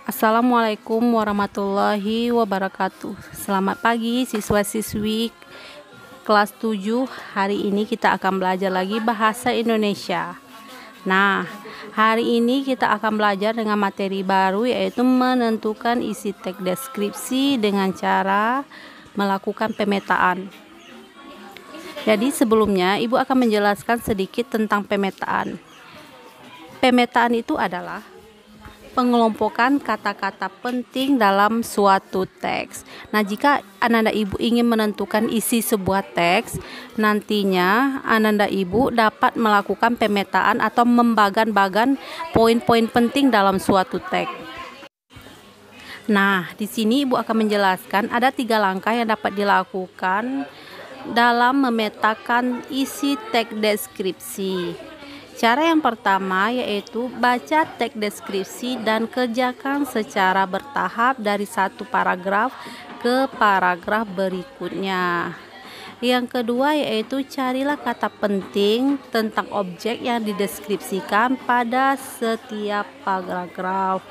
Assalamualaikum warahmatullahi wabarakatuh. Selamat pagi siswa-siswi kelas 7. Hari ini kita akan belajar lagi bahasa Indonesia. Nah, hari ini kita akan belajar dengan materi baru, yaitu menentukan isi teks deskripsi dengan cara melakukan pemetaan. Jadi sebelumnya Ibu akan menjelaskan sedikit tentang pemetaan. Pemetaan itu adalah pengelompokan kata-kata penting dalam suatu teks. Nah, jika Ananda Ibu ingin menentukan isi sebuah teks, nantinya Ananda Ibu dapat melakukan pemetaan atau membagan-bagan poin-poin penting dalam suatu teks. Nah, di sini Ibu akan menjelaskan ada 3 langkah yang dapat dilakukan dalam memetakan isi teks deskripsi. Cara yang pertama yaitu baca teks deskripsi dan kerjakan secara bertahap dari satu paragraf ke paragraf berikutnya. Yang kedua yaitu carilah kata penting tentang objek yang dideskripsikan pada setiap paragraf.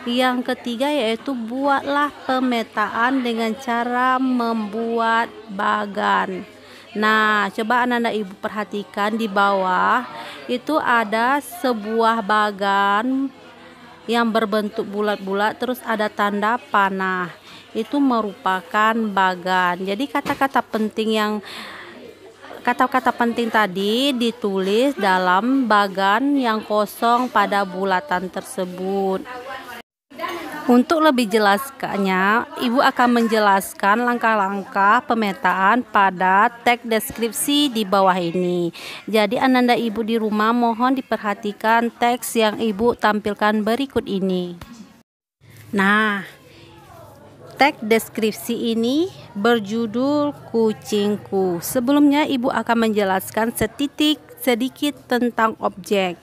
Yang ketiga yaitu buatlah pemetaan dengan cara membuat bagan. Nah, coba Ananda Ibu perhatikan di bawah itu ada sebuah bagan yang berbentuk bulat-bulat, terus ada tanda panah. Itu merupakan bagan. Jadi kata-kata penting tadi ditulis dalam bagan yang kosong pada bulatan tersebut. Untuk lebih jelaskannya, Ibu akan menjelaskan langkah-langkah pemetaan pada teks deskripsi di bawah ini. Jadi Ananda Ibu di rumah mohon diperhatikan teks yang Ibu tampilkan berikut ini. Nah, teks deskripsi ini berjudul Kucingku. Sebelumnya Ibu akan menjelaskan sedikit tentang objek.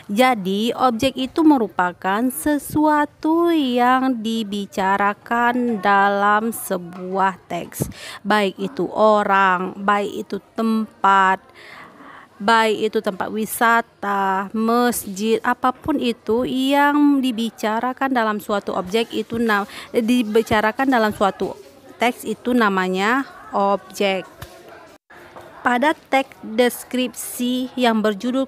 Jadi, objek itu merupakan sesuatu yang dibicarakan dalam sebuah teks. Baik itu orang, baik itu tempat wisata, masjid, apapun itu yang dibicarakan dalam suatu objek itu dibicarakan dalam suatu teks itu namanya objek. Pada teks deskripsi yang berjudul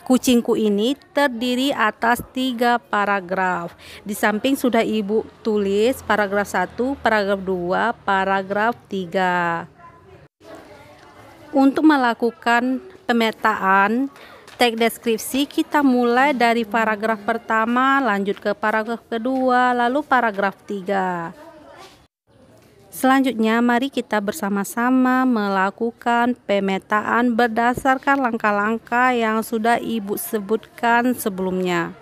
Kucingku ini terdiri atas 3 paragraf. Di samping sudah Ibu tulis paragraf 1, paragraf 2, paragraf 3. Untuk melakukan pemetaan teks deskripsi, kita mulai dari paragraf pertama, lanjut ke paragraf kedua, lalu paragraf 3. Selanjutnya, mari kita bersama-sama melakukan pemetaan berdasarkan langkah-langkah yang sudah Ibu sebutkan sebelumnya.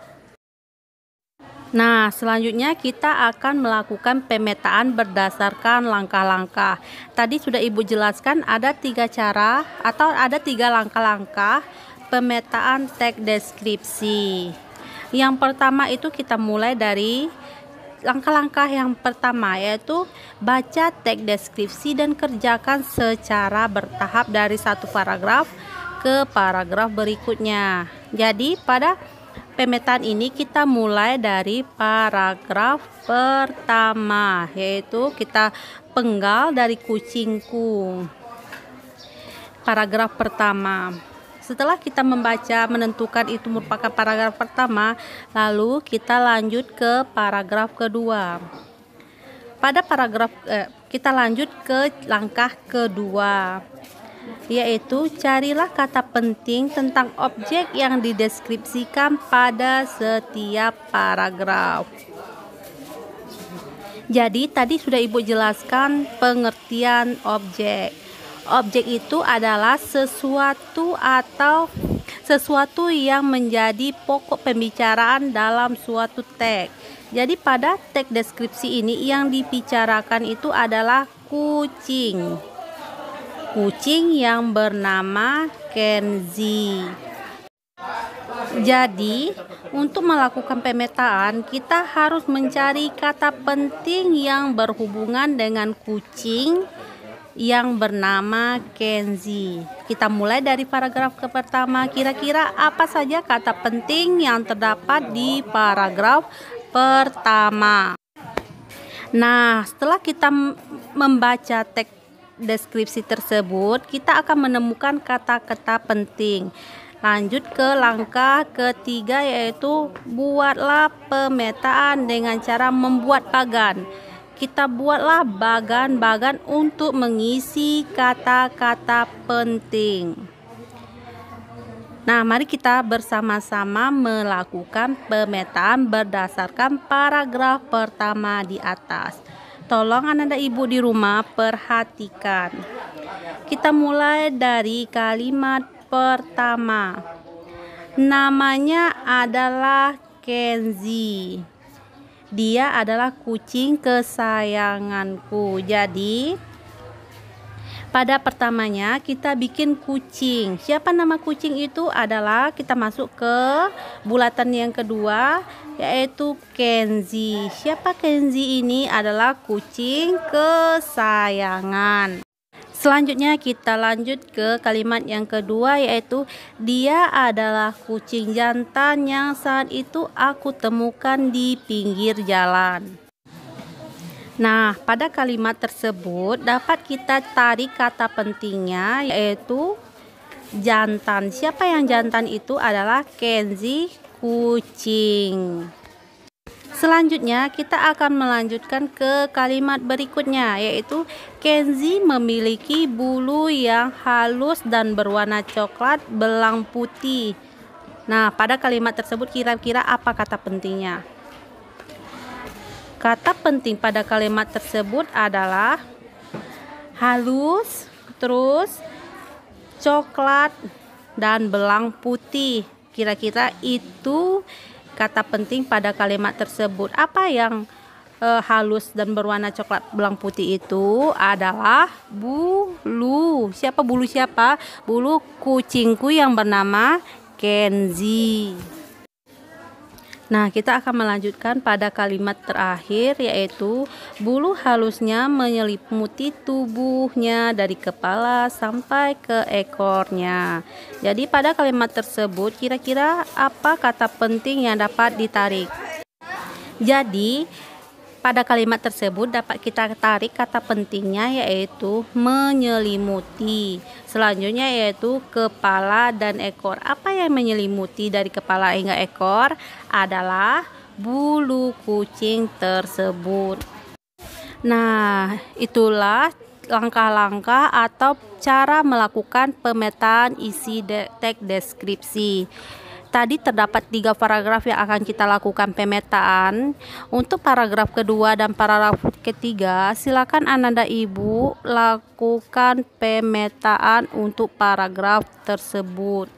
Nah, selanjutnya kita akan melakukan pemetaan berdasarkan langkah-langkah. Tadi sudah Ibu jelaskan ada 3 cara atau ada 3 langkah-langkah pemetaan teks deskripsi. Yang pertama itu kita mulai dari langkah-langkah yang pertama yaitu baca teks deskripsi dan kerjakan secara bertahap dari satu paragraf ke paragraf berikutnya. Jadi pada pemetaan ini kita mulai dari paragraf pertama, yaitu kita penggal dari kucingku. Paragraf pertama. Setelah kita menentukan itu merupakan paragraf pertama, lalu kita lanjut ke paragraf kedua. Pada kita lanjut ke langkah kedua, yaitu carilah kata penting tentang objek yang dideskripsikan pada setiap paragraf. Jadi tadi sudah Ibu jelaskan pengertian objek. Objek itu adalah sesuatu yang menjadi pokok pembicaraan dalam suatu teks. Jadi pada teks deskripsi ini yang dibicarakan itu adalah kucing. Kucing yang bernama Kenzi. Jadi, untuk melakukan pemetaan, kita harus mencari kata penting yang berhubungan dengan kucing yang bernama Kenzi. Kita mulai dari paragraf pertama. Kira-kira apa saja kata penting yang terdapat di paragraf pertama. Nah, setelah kita membaca teks deskripsi tersebut, kita akan menemukan kata-kata penting. Lanjut ke langkah ketiga, yaitu buatlah pemetaan dengan cara membuat bagan. Kita buatlah bagan-bagan untuk mengisi kata-kata penting. Nah, mari kita bersama-sama melakukan pemetaan berdasarkan paragraf pertama di atas. Tolong anak-anak ibu di rumah perhatikan. Kita mulai dari kalimat pertama. Namanya adalah Kenzi. Dia adalah kucing kesayanganku. Jadi pada pertamanya kita bikin kucing. Siapa nama kucing itu adalah kita masuk ke bulatan yang kedua, yaitu Kenzi. Siapa Kenzi ini? Adalah kucing kesayangan. Selanjutnya kita lanjut ke kalimat yang kedua, yaitu dia adalah kucing jantan yang saat itu aku temukan di pinggir jalan. Nah, pada kalimat tersebut dapat kita tarik kata pentingnya, yaitu jantan. Siapa yang jantan itu? Adalah Kenzi, kucing. Selanjutnya kita akan melanjutkan ke kalimat berikutnya, yaitu Kenzi memiliki bulu yang halus dan berwarna coklat belang putih. Nah, pada kalimat tersebut kira-kira apa kata pentingnya? Kata penting pada kalimat tersebut adalah halus, terus coklat, dan belang putih. Kira-kira itu kata penting pada kalimat tersebut. Apa yang halus dan berwarna coklat belang putih itu? Adalah bulu. Siapa bulu siapa? Bulu kucingku yang bernama Kenzi. Nah, kita akan melanjutkan pada kalimat terakhir, yaitu bulu halusnya menyelimuti tubuhnya dari kepala sampai ke ekornya. Jadi pada kalimat tersebut kira-kira apa kata penting yang dapat ditarik? Jadi pada kalimat tersebut dapat kita tarik kata pentingnya, yaitu menyelimuti. Selanjutnya yaitu kepala dan ekor. Apa yang menyelimuti dari kepala hingga ekor? Adalah bulu kucing tersebut. Nah, itulah langkah-langkah atau cara melakukan pemetaan isi teks deskripsi. Tadi terdapat 3 paragraf yang akan kita lakukan pemetaan. Untuk paragraf kedua dan paragraf ketiga, silakan anak-anak ibu lakukan pemetaan untuk paragraf tersebut.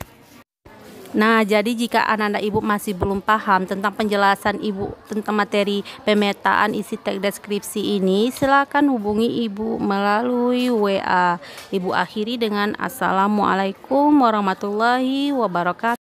Nah, jadi jika anak-anak ibu masih belum paham tentang penjelasan ibu tentang materi pemetaan isi teks deskripsi ini, silakan hubungi ibu melalui WA. Ibu akhiri dengan Assalamualaikum warahmatullahi wabarakatuh.